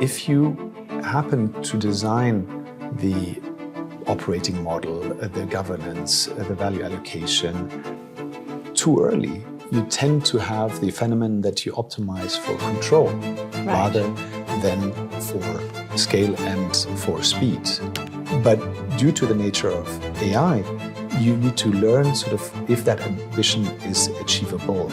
If you happen to design the operating model, the governance, the value allocation too early, you tend to have the phenomenon that you optimize for control rather than for scale and for speed. But due to the nature of AI, you need to learn sort of if that ambition is achievable.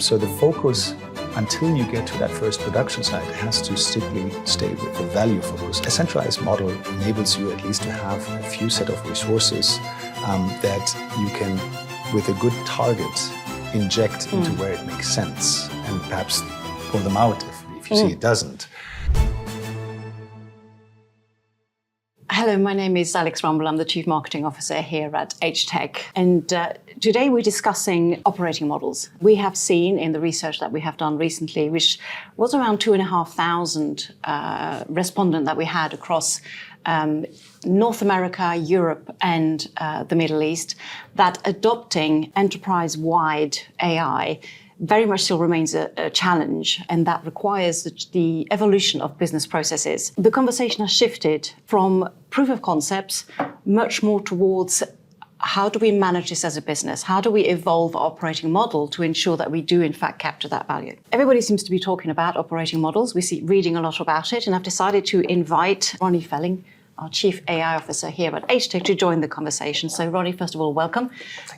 So the focus until you get to that first production site has to strictly stay with the value focus. A centralized model enables you at least to have a few set of resources that you can, with a good target, inject into where it makes sense and perhaps pull them out if you see it doesn't. Hello, my name is Alex Rumble. I'm the Chief Marketing Officer here at HTEC. And today we're discussing operating models. We have seen in the research that we have done recently, which was around 2,500 respondents that we had across North America, Europe, and the Middle East, that adopting enterprise-wide AI very much still remains a challenge, and that requires the evolution of business processes. The conversation has shifted from proof of concepts much more towards how do we manage this as a business? How do we evolve our operating model to ensure that we do in fact capture that value? Everybody seems to be talking about operating models. We see reading a lot about it, and I've decided to invite Ronny Fehling, our Chief AI Officer here at HTEC, to join the conversation. So Ronny, first of all, welcome,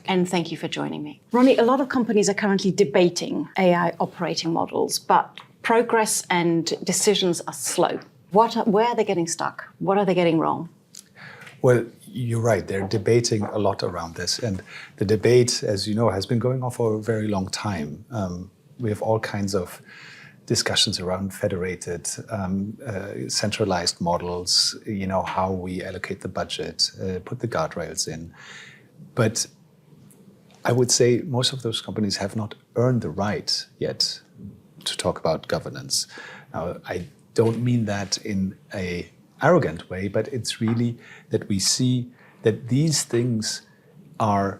and thank you for joining me. Ronny, a lot of companies are currently debating AI operating models, but progress and decisions are slow. Where are they getting stuck? What are they getting wrong? Well, you're right. They're debating a lot around this. And the debate, as you know, has been going on for a very long time. We have all kinds of discussions around federated, centralized models, how we allocate the budget, put the guardrails in. But I would say most of those companies have not earned the right yet to talk about governance. Now, I don't mean that in an arrogant way, but it's really that we see that these things are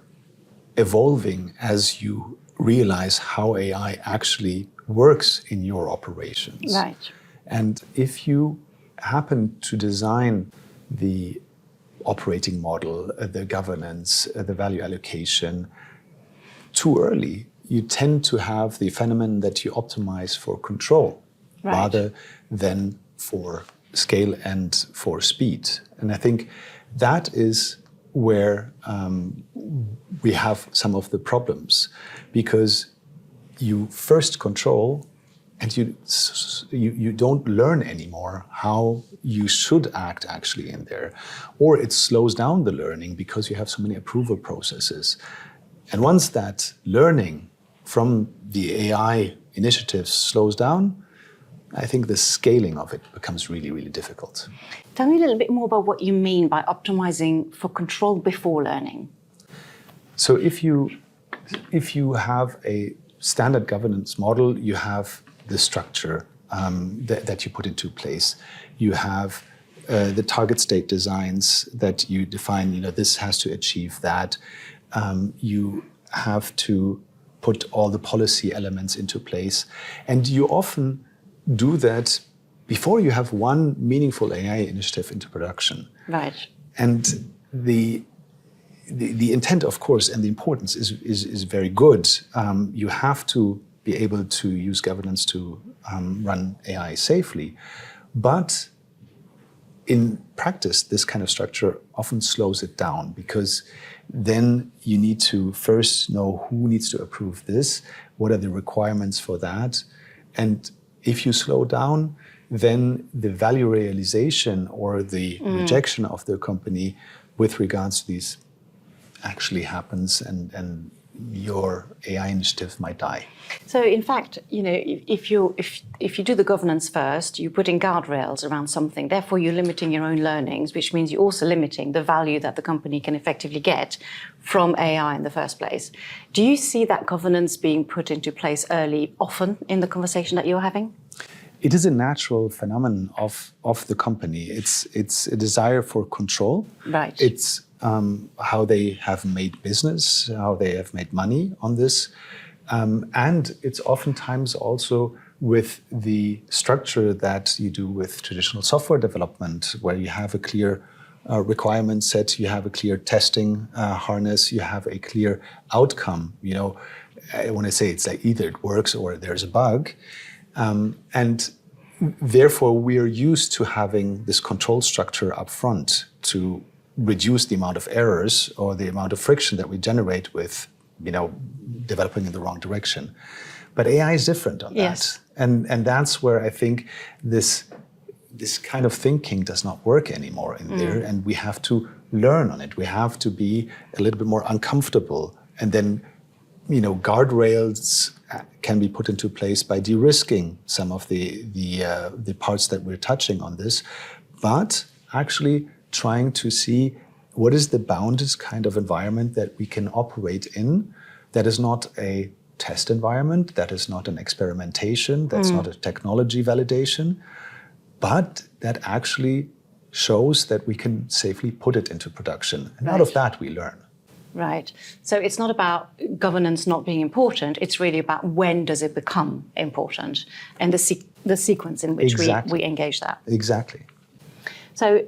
evolving as you realize how AI actually works in your operations. Right. And if you happen to design the operating model, the governance, the value allocation too early, you tend to have the phenomenon that you optimize for control rather than for scale and for speed. And I think that is where we have some of the problems, because you first control and you don't learn anymore how you should act actually in there. Or it slows down the learning because you have so many approval processes. And once that learning from the AI initiatives slows down, I think the scaling of it becomes really, really difficult. Tell me a little bit more about what you mean by optimizing for control before learning. So if you have a standard governance model, you have the structure that you put into place. You have the target state designs that you define, this has to achieve that. You have to put all the policy elements into place. And you often do that before you have one meaningful AI initiative into production. Right. And the intent, of course, and the importance is very good. You have to be able to use governance to run AI safely. But in practice, this kind of structure often slows it down, because then you need to first know who needs to approve this, what are the requirements for that. And if you slow down, then the value realization or the rejection of the company with regards to these actually happens, and your AI initiative might die. So in fact, if you do the governance first, you're putting guardrails around something, therefore you're limiting your own learnings, which means you're also limiting the value that the company can effectively get from AI in the first place. Do you see that governance being put into place early often in the conversation that you're having? It is a natural phenomenon of the company. It's a desire for control. Right. It's how they have made business, how they have made money on this. And it's oftentimes also with the structure that you do with traditional software development, where you have a clear requirement set, you have a clear testing harness, you have a clear outcome. When I say it's like either it works or there's a bug, and therefore we are used to having this control structure up front to reduce the amount of errors or the amount of friction that we generate with, developing in the wrong direction. But AI is different on that. And that's where I think this kind of thinking does not work anymore in there, and we have to learn on it. We have to be a little bit more uncomfortable, and then, guardrails can be put into place by de-risking some of the parts that we're touching on this, but actually trying to see what is the bounded kind of environment that we can operate in that is not a test environment, that is not an experimentation, that's not a technology validation, but that actually shows that we can safely put it into production. And out of that, we learn. Right. So it's not about governance not being important. It's really about when does it become important and the sequence in which we engage that. Exactly. So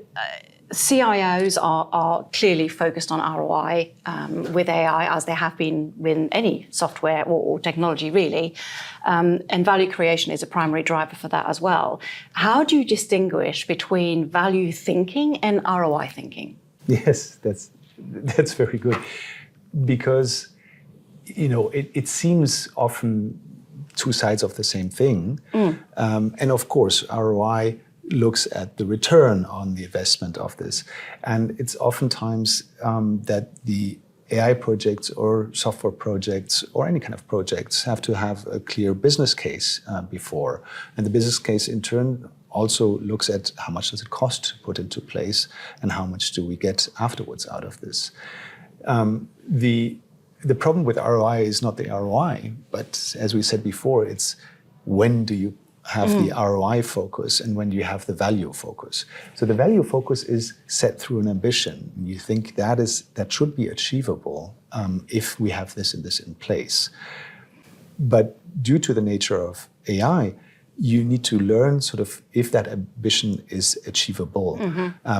CIOs are clearly focused on ROI with AI, as they have been with any software or technology, really. And value creation is a primary driver for that as well. How do you distinguish between value thinking and ROI thinking? Yes, that's very good. Because, it seems often two sides of the same thing. And of course, ROI looks at the return on the investment of this. And it's oftentimes that the AI projects or software projects or any kind of projects have to have a clear business case before. And the business case in turn also looks at how much does it cost to put into place and how much do we get afterwards out of this. The problem with ROI is not the ROI, but as we said before, it's when do you have the ROI focus and when do you have the value focus. So the value focus is set through an ambition. You think that should be achievable if we have this and this in place. But due to the nature of AI, you need to learn sort of if that ambition is achievable.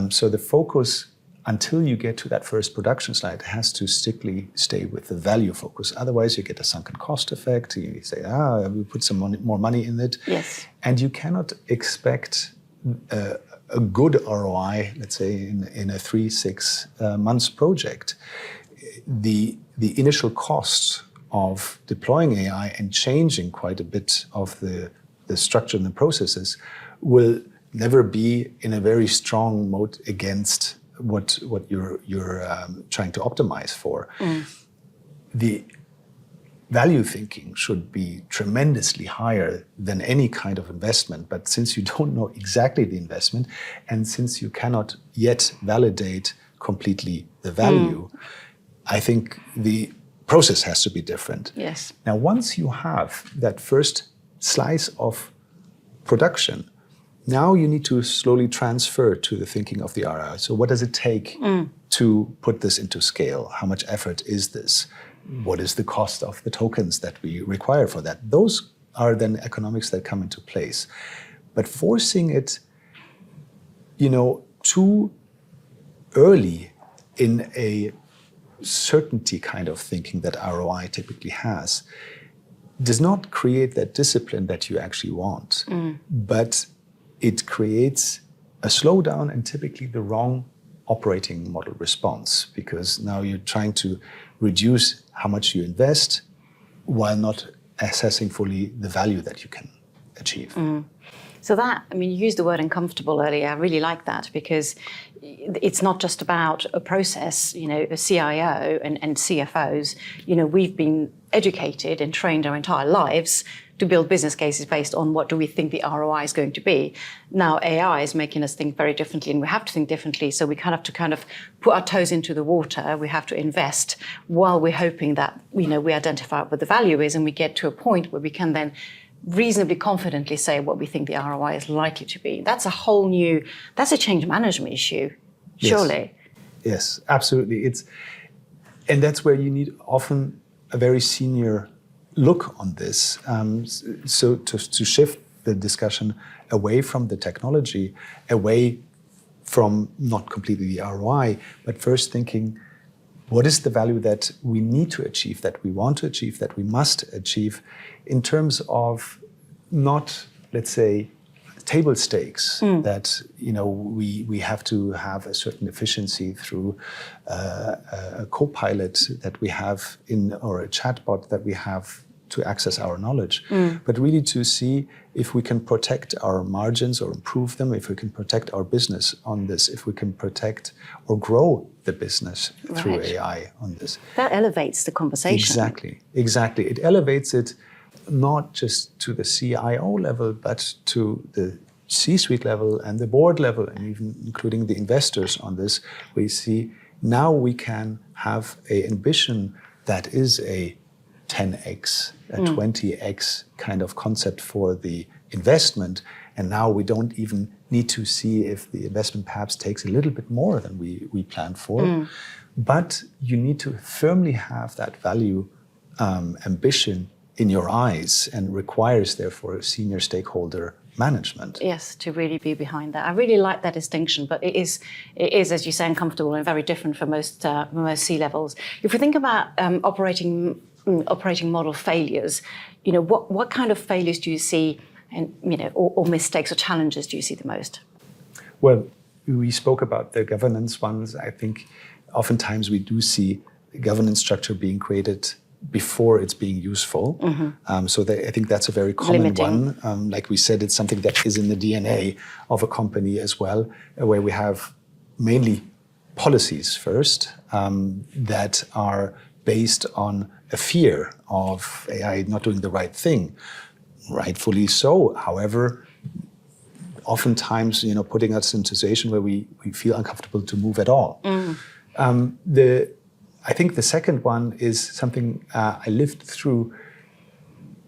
So the focus, until you get to that first production slide, has to strictly stay with the value focus. Otherwise, you get a sunken cost effect. You say, we put some more money in it. Yes. And you cannot expect a good ROI, let's say, in a 3-6 months project. The initial cost of deploying AI and changing quite a bit of the structure and the processes will never be in a very strong mode against what you're trying to optimize for. The value thinking should be tremendously higher than any kind of investment. But since you don't know exactly the investment, and since you cannot yet validate completely the value, I think the process has to be different. Yes. Now, once you have that first slice of production, now you need to slowly transfer to the thinking of the ROI. So what does it take to put this into scale? How much effort is this? What is the cost of the tokens that we require for that? Those are then economics that come into place. But forcing it, too early in a certainty kind of thinking that ROI typically has does not create that discipline that you actually want. But it creates a slowdown and typically the wrong operating model response, because now you're trying to reduce how much you invest while not assessing fully the value that you can achieve. So that, you used the word uncomfortable earlier. I really like that, because it's not just about a process. A CIO and CFOs, we've been educated and trained our entire lives to build business cases based on what do we think the ROI is going to be. Now AI is making us think very differently, and we have to think differently. So we have to put our toes into the water. We have to invest while we're hoping that we identify what the value is, and we get to a point where we can then reasonably confidently say what we think the ROI is likely to be. That's a change management issue, surely. Yes, absolutely. And that's where you need often a very senior look on this. So to shift the discussion away from the technology, away from not completely the ROI, but first thinking, what is the value that we need to achieve, that we want to achieve, that we must achieve, in terms of not, let's say, table stakes, that we have to have a certain efficiency through a co-pilot that we have or a chatbot that we have to access our knowledge, but really to see if we can protect our margins or improve them, if we can protect our business on this, if we can protect or grow the business through AI on this. That elevates the conversation. Exactly. It elevates it not just to the CIO level, but to the C-suite level and the board level, and even including the investors on this. We see now we can have an ambition that is a 10x, a 20x kind of concept for the investment. And now we don't even need to see if the investment perhaps takes a little bit more than we planned for. But you need to firmly have that value ambition in your eyes, and requires therefore a senior stakeholder management. Yes, to really be behind that. I really like that distinction, but it is, as you say, uncomfortable and very different for most C-levels. If we think about operating model failures, what kind of failures do you see, and or mistakes or challenges do you see the most? Well, we spoke about the governance ones. I think oftentimes we do see governance structure being created before it's being useful. So I think that's a very common one. Like we said, it's something that is in the DNA of a company as well, where we have mainly policies first that are based on a fear of AI not doing the right thing. Rightfully so. However, oftentimes, putting us into a situation where we feel uncomfortable to move at all. I think the second one is something I lived through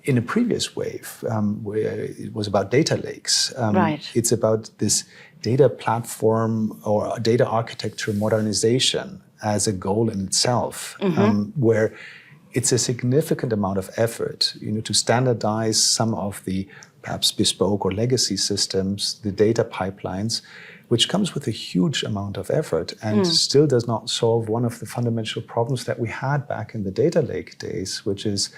in a previous wave, where it was about data lakes. It's about this data platform or data architecture modernization as a goal in itself, where it's a significant amount of effort, to standardize some of the perhaps bespoke or legacy systems, the data pipelines, which comes with a huge amount of effort and still does not solve one of the fundamental problems that we had back in the data lake days, which is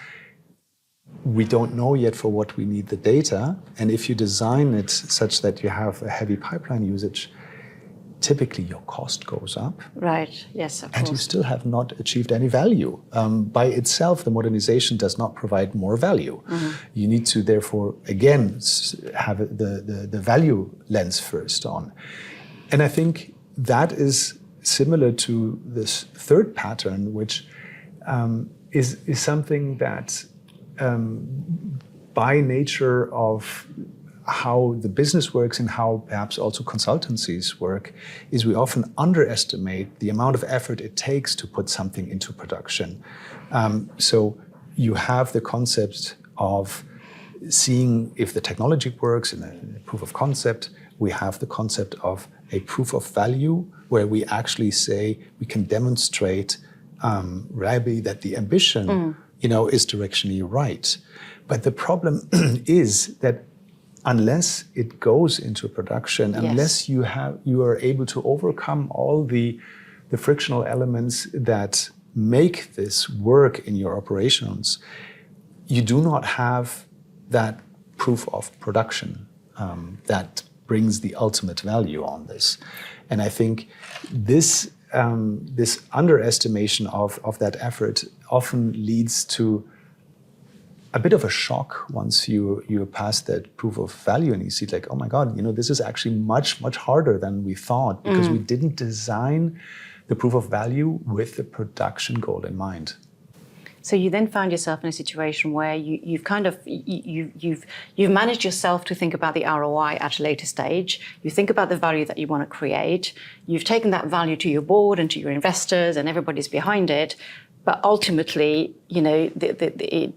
we don't know yet for what we need the data. And if you design it such that you have a heavy pipeline usage, typically your cost goes up. Right, yes, of course. And you still have not achieved any value. By itself, the modernization does not provide more value. You need to therefore, again, have the value lens first on. And I think that is similar to this third pattern, which is something that by nature of how the business works and how perhaps also consultancies work, is we often underestimate the amount of effort it takes to put something into production. So you have the concept of seeing if the technology works in a proof of concept. We have the concept of a proof of value, where we actually say we can demonstrate reliably that the ambition is directionally right. But the problem is that unless it goes into production, unless you are able to overcome all the frictional elements that make this work in your operations, you do not have that proof of production that brings the ultimate value on this. And I think this underestimation of that effort often leads to a bit of a shock once you pass that proof of value and you see like, oh my God, this is actually much, much harder than we thought, because we didn't design the proof of value with the production goal in mind. So you then found yourself in a situation where you've managed yourself to think about the ROI at a later stage. You think about the value that you want to create. You've taken that value to your board and to your investors, and everybody's behind it. But ultimately, the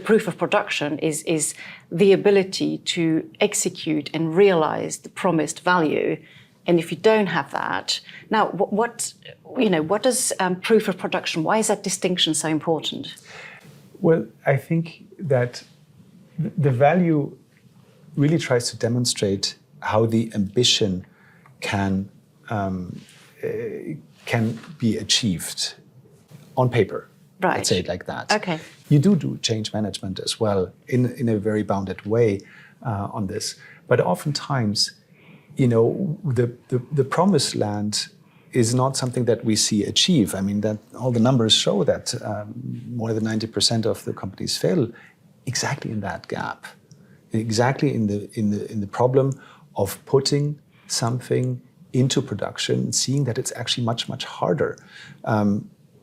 proof of production is the ability to execute and realize the promised value. And if you don't have that, now what does proof of production? Why is that distinction so important? Well, I think that the value really tries to demonstrate how the ambition can be achieved on paper. Right. Let's say it like that. Okay. You do change management as well in a very bounded way on this. But oftentimes, the promised land is not something that we see achieve. I mean, that all the numbers show that more than 90% of the companies fail exactly in that gap, exactly in the problem of putting something into production, seeing that it's actually much, much harder.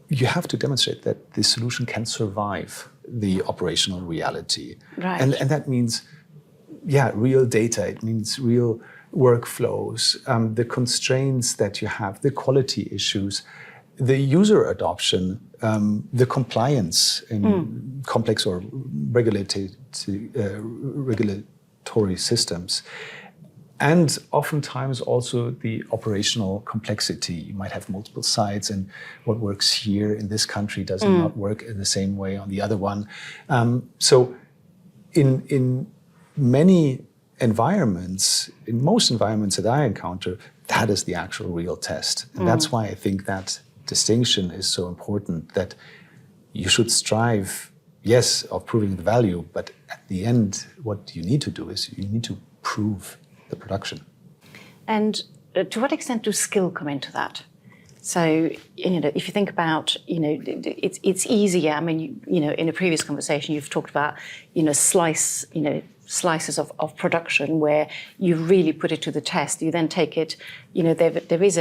You have to demonstrate that the solution can survive the operational reality. Right. And that means, real data. It means real workflows, the constraints that you have, the quality issues, the user adoption, the compliance in complex or regulatory systems. And oftentimes also the operational complexity. You might have multiple sites, and what works here in this country does not work in the same way on the other one. So in many environments, in most environments that I encounter, that is the actual real test. And that's why I think that distinction is so important, that you should strive, yes, of proving the value, but at the end, what you need to do is you need to prove the production. And to what extent does skill come into that? So, if you think about, it's easier. I mean, in a previous conversation, you've talked about, slices of production where you really put it to the test. You then take it, there is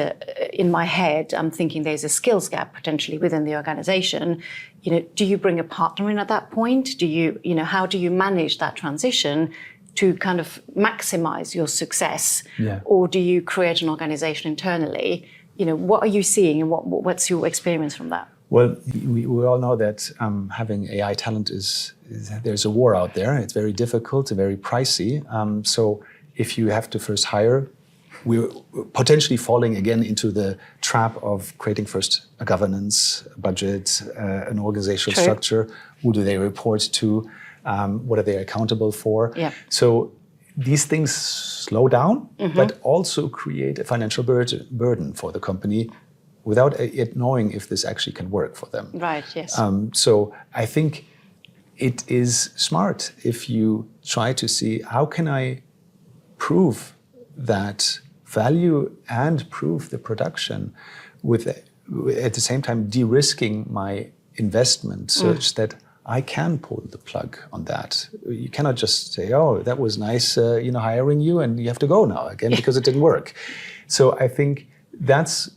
in my head, I'm thinking there's a skills gap potentially within the organization. Do you bring a partner in at that point? Do you, how do you manage that transition to kind of maximize your success? Yeah. Or do you create an organization internally? What are you seeing, and what's your experience from that? Well, we all know that having AI talent is there's a war out there. It's very difficult and very pricey. So if you have to first hire, we're potentially falling again into the trap of creating first a governance, a budget, an organizational structure. Who do they report to? What are they accountable for? Yeah. So these things slow down, but also create a financial burden for the company without yet knowing if this actually can work for them. Right, yes. So I think it is smart if you try to see how can I prove that value and prove the production with at the same time de-risking my investment such that I can pull the plug on that. You cannot just say, "Oh, that was nice, hiring you, and you have to go now again because it didn't work." So I think that's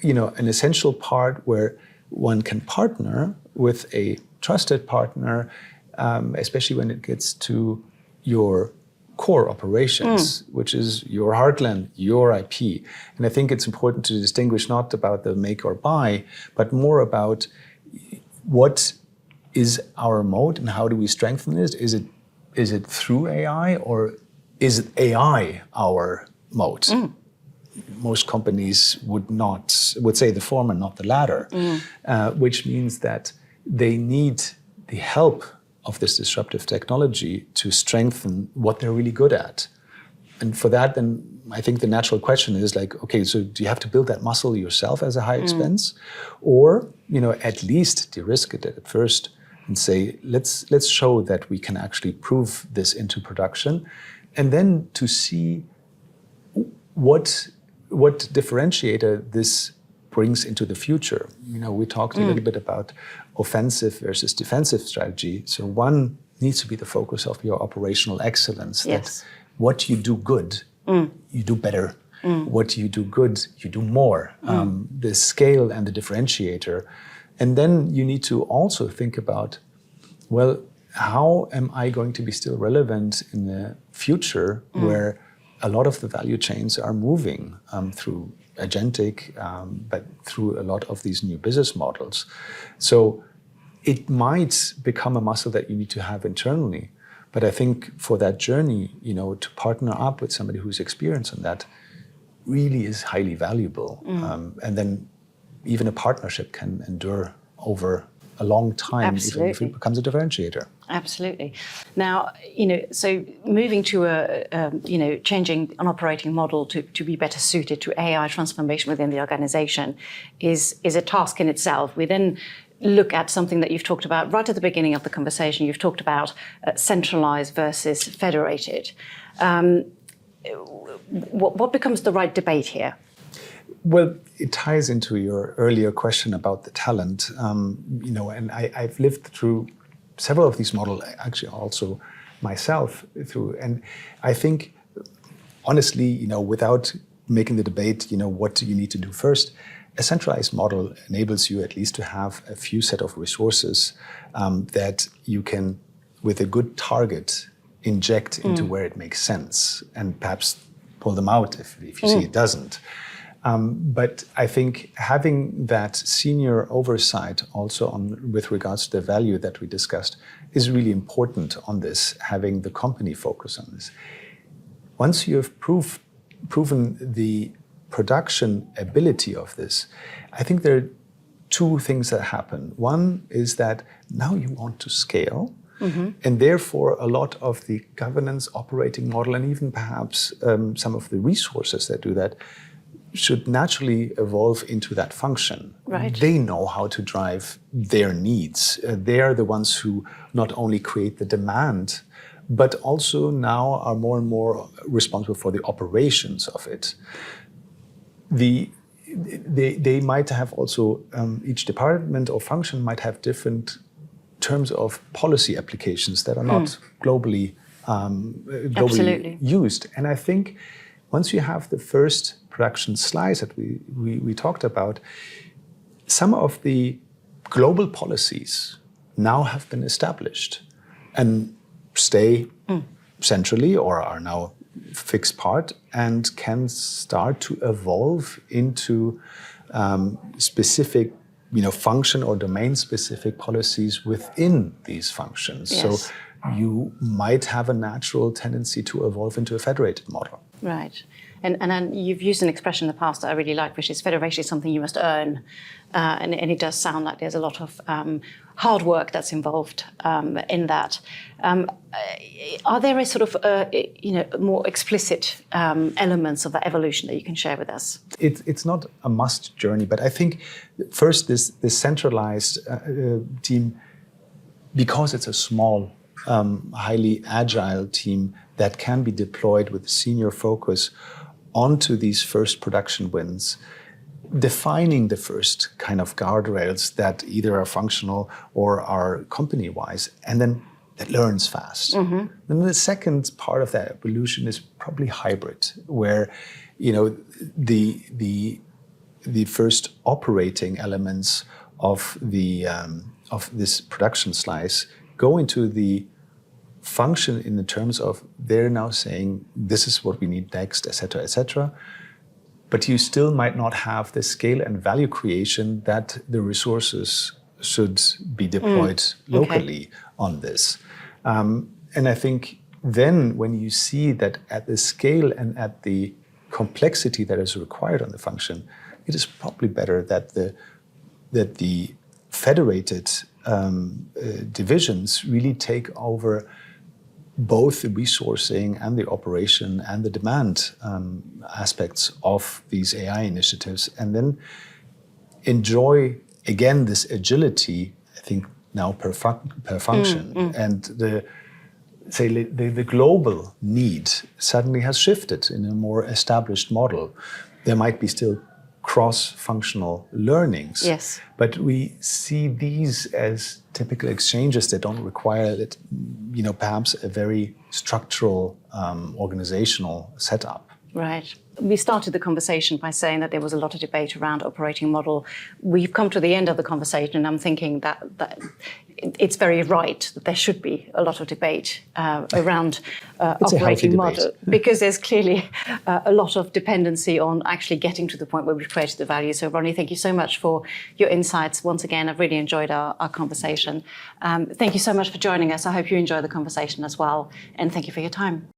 an essential part where one can partner with a trusted partner, especially when it gets to your core operations, which is your heartland, your IP. And I think it's important to distinguish not about the make or buy, but more about what is our moat and how do we strengthen it? Is it through AI, or is it AI our moat? Most companies would say the former, not the latter, which means that they need the help of this disruptive technology to strengthen what they're really good at. And for that, then I think the natural question is okay, so do you have to build that muscle yourself as a high expense? Or, at least de-risk it at first and say, let's show that we can actually prove this into production, and then to see what differentiator this brings into the future. We talked a little bit about offensive versus defensive strategy. So one needs to be the focus of your operational excellence. Yes. That what you do good, you do better. What you do good, you do more. The scale and the differentiator. And then you need to also think about, well, how am I going to be still relevant in the future where a lot of the value chains are moving through agentic, but through a lot of these new business models. So it might become a muscle that you need to have internally. But I think for that journey, to partner up with somebody who's experienced in that really is highly valuable. And then even a partnership can endure over a long time Absolutely. if it becomes a differentiator. Absolutely. Now, so moving to changing an operating model to be better suited to AI transformation within the organization is a task in itself. We then look at something that you've talked about right at the beginning of the conversation. You've talked about centralized versus federated. What becomes the right debate here? Well, it ties into your earlier question about the talent, and I've lived through several of these models, actually also myself through, and I think, honestly, without making the debate, what do you need to do first? A centralized model enables you at least to have a few set of resources that you can, with a good target, inject into where it makes sense, and perhaps pull them out if you see it doesn't. But I think having that senior oversight also with regards to the value that we discussed is really important on this, having the company focus on this. Once you have proven the production ability of this, I think there are two things that happen. One is that now you want to scale, and therefore a lot of the governance operating model and even perhaps some of the resources that do that should naturally evolve into that function. Right. They know how to drive their needs. They are the ones who not only create the demand, but also now are more and more responsible for the operations of it. They might have also, each department or function might have different terms of policy applications that are not globally used. And I think once you have the first production slice that we talked about, some of the global policies now have been established and stay centrally or are now fixed part and can start to evolve into specific function or domain specific policies within these functions. Yes. So you might have a natural tendency to evolve into a federated model. Right. And you've used an expression in the past that I really like, which is federation is something you must earn. And it does sound like there's a lot of hard work that's involved in that. Are there a sort of more explicit elements of the evolution that you can share with us? It's not a must journey, but I think first this centralized team, because it's a small, highly agile team that can be deployed with senior focus onto these first production wins, defining the first kind of guardrails that either are functional or are company-wise, and then it learns fast. Then the second part of that evolution is probably hybrid, where the first operating elements of this production slice go into the function in the terms of they're now saying this is what we need next, et cetera, but you still might not have the scale and value creation that the resources should be deployed locally on this. And I think then when you see that at the scale and at the complexity that is required on the function, it is probably better that the federated divisions really take over both the resourcing and the operation and the demand aspects of these AI initiatives, and then enjoy again this agility, I think now per function. And the global need suddenly has shifted in a more established model. There might be still cross-functional learnings. Yes. But we see these as typical exchanges that don't require perhaps a very structural organizational setup. Right. We started the conversation by saying that there was a lot of debate around operating model. We've come to the end of the conversation, and I'm thinking that it's very right that there should be a lot of debate around operating model, because there's clearly a lot of dependency on actually getting to the point where we've created the value. So, Ronny, thank you so much for your insights. Once again, I've really enjoyed our conversation. Thank you so much for joining us. I hope you enjoy the conversation as well, and thank you for your time.